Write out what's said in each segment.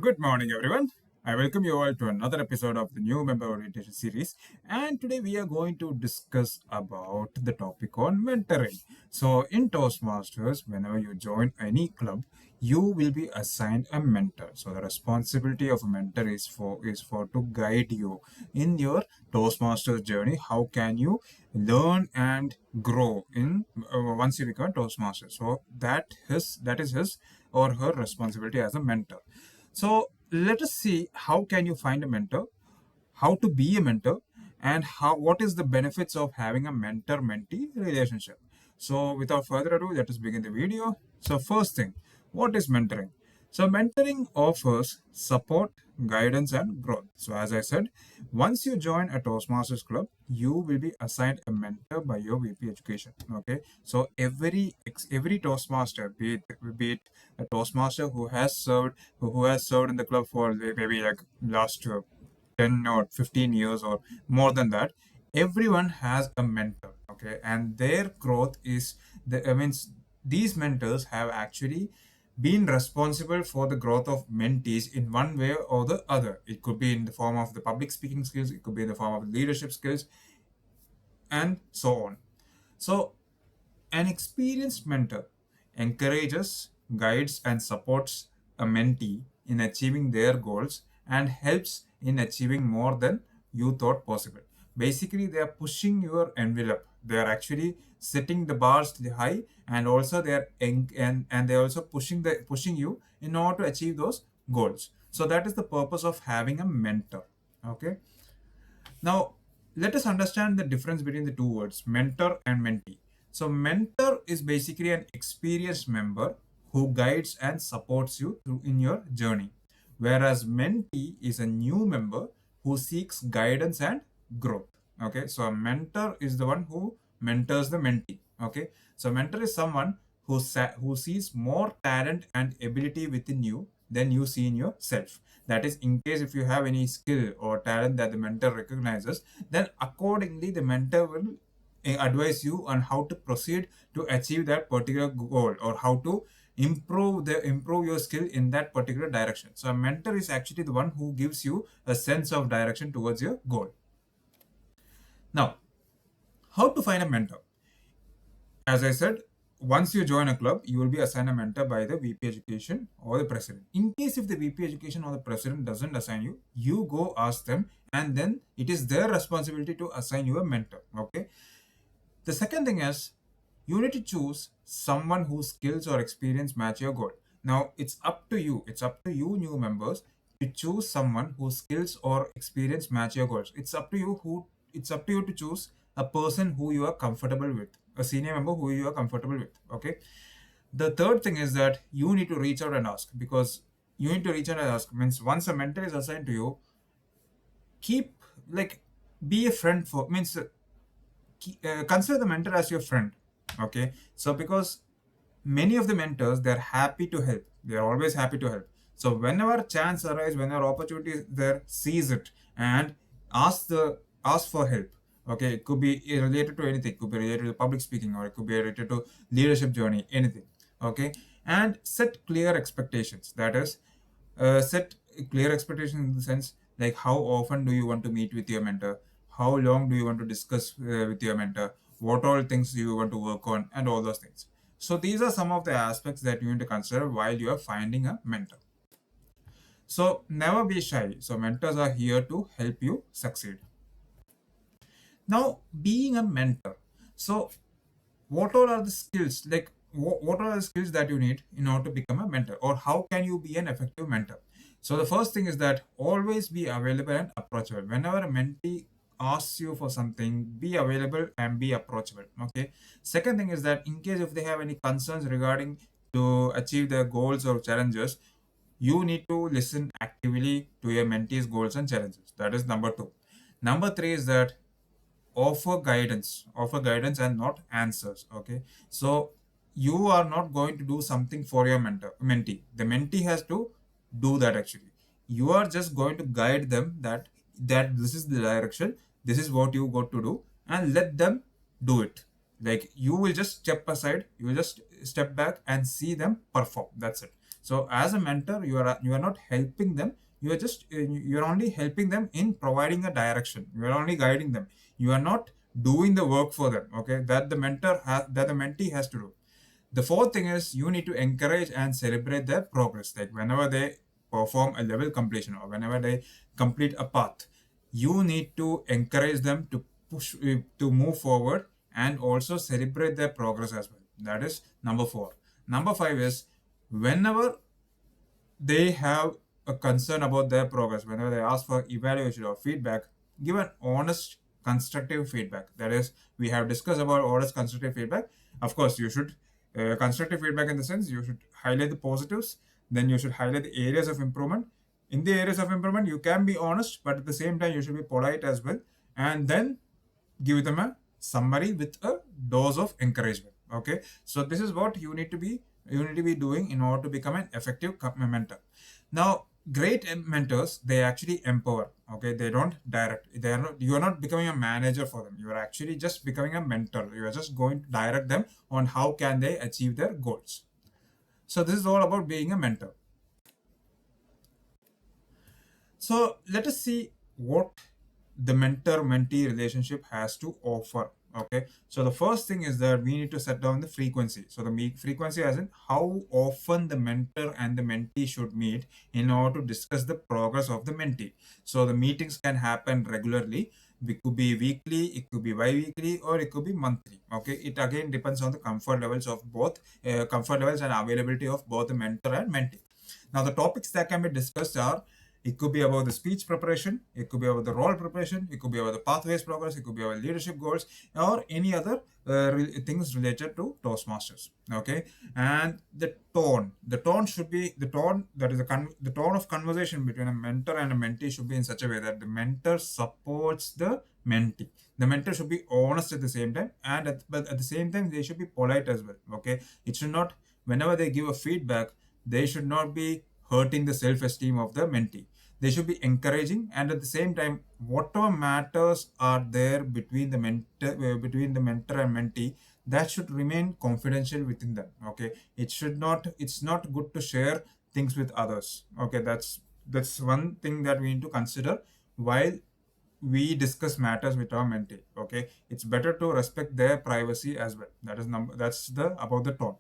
Good morning, everyone. I welcome you all to another episode of the new member orientation series. And today we are going to discuss about the topic on mentoring. So, in Toastmasters, whenever you join any club, you will be assigned a mentor. So, the responsibility of a mentor is for to guide you in your Toastmasters journey. How can you learn and grow in once you become a Toastmaster? So, that is his or her responsibility as a mentor. So let us see how can you find a mentor, how to be a mentor, and how what is the benefits of having a mentor-mentee relationship. So without further ado, let us begin the video. So first thing, what is mentoring? So mentoring offers support, guidance, and growth. So as I said, once you join a Toastmasters club, you will be assigned a mentor by your VP education. Okay. So every Toastmaster, be it a Toastmaster who has served in the club for maybe like last 10 or 15 years or more than that, everyone has a mentor. Okay, and their growth is the I mean these mentors have actually been responsible for the growth of mentees in one way or the other. It could be in the form of the public speaking skills, it could be in the form of leadership skills, and so on. So an experienced mentor encourages, guides, and supports a mentee in achieving their goals and helps in achieving more than you thought possible. Basically, they are pushing your envelope. They are actually setting the bars high, and also they are and they are also pushing you in order to achieve those goals. So that is the purpose of having a mentor. Okay. Now, let us understand the difference between the two words, mentor and mentee. So, mentor is basically an experienced member who guides and supports you through in your journey, whereas mentee is a new member who seeks guidance and growth. Okay, so a mentor is the one who mentors the mentee. Okay, so mentor is someone who sees more talent and ability within you than you see in yourself. That is, in case if you have any skill or talent that the mentor recognizes, then accordingly the mentor will advise you on how to proceed to achieve that particular goal, or how to improve your skill in that particular direction. So a mentor is actually the one who gives you a sense of direction towards your goal. Now, how to find a mentor? As I said, once you join a club, you will be assigned a mentor by the VP Education or the president. In case if the VP Education or the president doesn't assign you, you go ask them, and then it is their responsibility to assign you a mentor. Okay. The second thing is you need to choose someone whose skills or experience match your goal. Now it's up to you. It's up to you, new members, to choose someone whose skills or experience match your goals. It's up to you to choose a person who you are comfortable with, a senior member who you are comfortable with. Okay. The third thing is that you need to reach out and ask, because you need to reach out and ask means once a mentor is assigned to you, keep like be a friend for means consider the mentor as your friend. Okay, so because many of the mentors, they're happy to help, they're always happy to help. So whenever chance arise, whenever opportunity is there, seize it and ask for help. Okay, it could be related to anything, it could be related to public speaking, or it could be related to leadership journey, anything. Okay, and set clear expectations. That is, set clear expectations in the sense like how often do you want to meet with your mentor, how long do you want to discuss with your mentor, what all things do you want to work on, and all those things. So these are some of the aspects that you need to consider while you are finding a mentor. So never be shy. So mentors are here to help you succeed. Now, being a mentor, so what all are the skills, like what are the skills that you need in order to become a mentor, or how can you be an effective mentor? So the first thing is that always be available and approachable. Whenever a mentee asks you for something, be available and be approachable. Okay, second thing is that in case if they have any concerns regarding to achieve their goals or challenges, you need to listen actively to your mentee's goals and challenges. That is number two. Number three is that offer guidance and not answers. Okay, so you are not going to do something for your mentee. The mentee has to do that. Actually, you are just going to guide them that this is the direction, this is what you got to do, and let them do it. Like, you will just step aside, you will just step back and see them perform. That's it. So as a mentor, you are not helping them. You're only helping them in providing a direction. You are only guiding them. You are not doing the work for them. Okay, that the mentee has to do. The fourth thing is you need to encourage and celebrate their progress. Like whenever they perform a level completion or whenever they complete a path, you need to encourage them to push to move forward and also celebrate their progress as well. That is number four. Number five is whenever they have a concern about their progress, whenever they ask for evaluation or feedback, give an honest, constructive feedback. That is, we have discussed about honest, constructive feedback. Of course, you should constructive feedback in the sense you should highlight the positives, then you should highlight the areas of improvement. In the areas of improvement, you can be honest, but at the same time, you should be polite as well, and then give them a summary with a dose of encouragement. Okay, so this is what you need to be doing in order to become an effective mentor. Now, great mentors, they actually empower. Okay, they don't direct. You are not becoming a manager for them. You are actually just becoming a mentor. You are just going to direct them on how can they achieve their goals. So this is all about being a mentor. So let us see what the mentor-mentee relationship has to offer. Okay, so the first thing is that we need to set down the frequency. So the frequency as in how often the mentor and the mentee should meet in order to discuss the progress of the mentee. So the meetings can happen regularly. It could be weekly, it could be bi-weekly, or it could be monthly. Okay, it again depends on the comfort levels of both, comfort levels and availability of both the mentor and mentee. Now the topics that can be discussed are, it could be about the speech preparation, it could be about the role preparation, it could be about the pathways progress, it could be about leadership goals, or any other things related to Toastmasters. Okay, and the tone should be the tone that is the tone of conversation between a mentor and a mentee should be in such a way that the mentor supports the mentee. The mentor should be honest at the same time, but at the same time they should be polite as well. Okay, it should not, whenever they give a feedback, they should not be hurting the self-esteem of the mentee. They should be encouraging, and at the same time, whatever matters are there between the mentor and mentee, that should remain confidential within them. Okay, it's not good to share things with others. Okay, that's one thing that we need to consider while we discuss matters with our mentee. Okay, it's better to respect their privacy as well. That's the about the tone.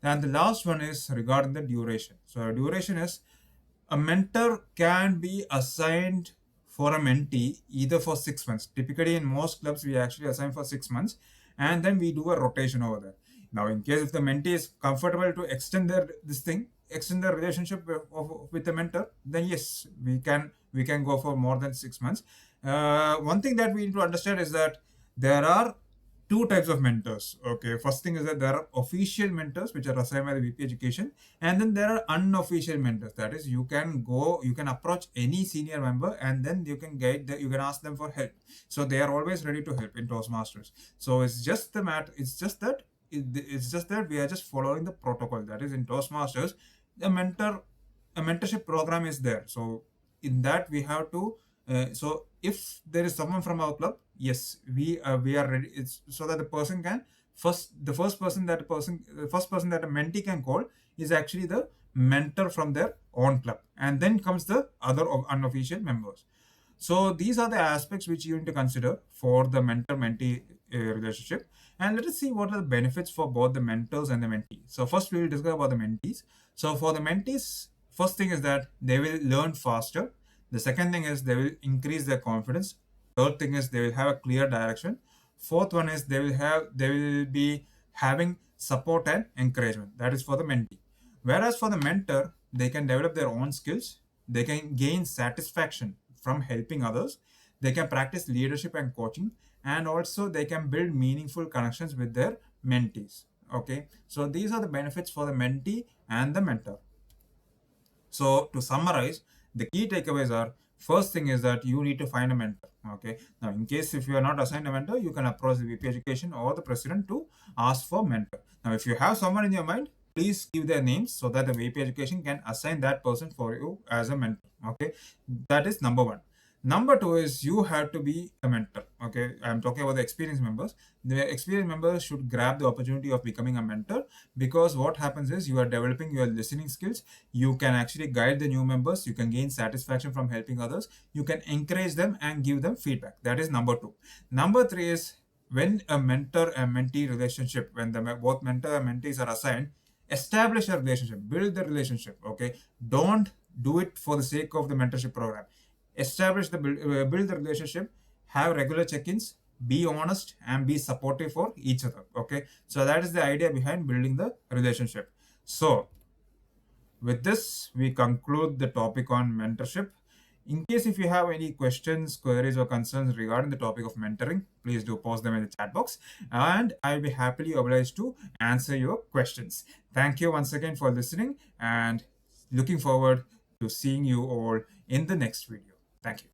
And the last one is regarding the duration. So duration is, a mentor can be assigned for a mentee either for 6 months. Typically, in most clubs, we actually assign for 6 months, and then we do a rotation over there. Now, in case if the mentee is comfortable to extend their relationship with the mentor, then yes, we can go for more than 6 months. One thing that we need to understand is that there are two types of mentors. Okay, first thing is that there are official mentors which are assigned by the VP Education, and then there are unofficial mentors. That is, you can approach any senior member, and then you can you can ask them for help. So they are always ready to help in Toastmasters. So it's just that we are just following the protocol. That is, in Toastmasters, a mentorship program is there. So in that we have to. So if there is someone from our club, yes, we are ready. It's so that the person can the first person that a mentee can call is actually the mentor from their own club, and then comes the other unofficial members. So these are the aspects which you need to consider for the mentor-mentee relationship. And let us see what are the benefits for both the mentors and the mentees. So first we will discuss about the mentees. So for the mentees, first thing is that they will learn faster. The second thing is they will increase their confidence. Third thing is they will have a clear direction. Fourth one is they will be having support and encouragement. That is for the mentee. Whereas for the mentor, they can develop their own skills. They can gain satisfaction from helping others. They can practice leadership and coaching, and also they can build meaningful connections with their mentees. Okay, so these are the benefits for the mentee and the mentor. So to summarize, the key takeaways are, first thing is that you need to find a mentor. Okay, now in case if you are not assigned a mentor, you can approach the VP Education or the president to ask for mentor. Now if you have someone in your mind, please give their names so that the VP Education can assign that person for you as a mentor. Okay, that is number one. Number two is you have to be a mentor. Okay, I'm talking about the experienced members. The experienced members should grab the opportunity of becoming a mentor, because what happens is you are developing your listening skills. You can actually guide the new members. You can gain satisfaction from helping others. You can encourage them and give them feedback. That is number two. Number three is when a mentor and mentee relationship, when both mentor and mentees are assigned, establish a relationship, build the relationship. Okay, don't do it for the sake of the mentorship program. Establish build the relationship, have regular check-ins, be honest and be supportive for each other. Okay, so that is the idea behind building the relationship. So with this we conclude the topic on mentorship. In case if you have any questions, queries or concerns regarding the topic of mentoring, please do post them in the chat box and I'll be happily obliged to answer your questions. Thank you once again for listening and looking forward to seeing you all in the next video. Thank you.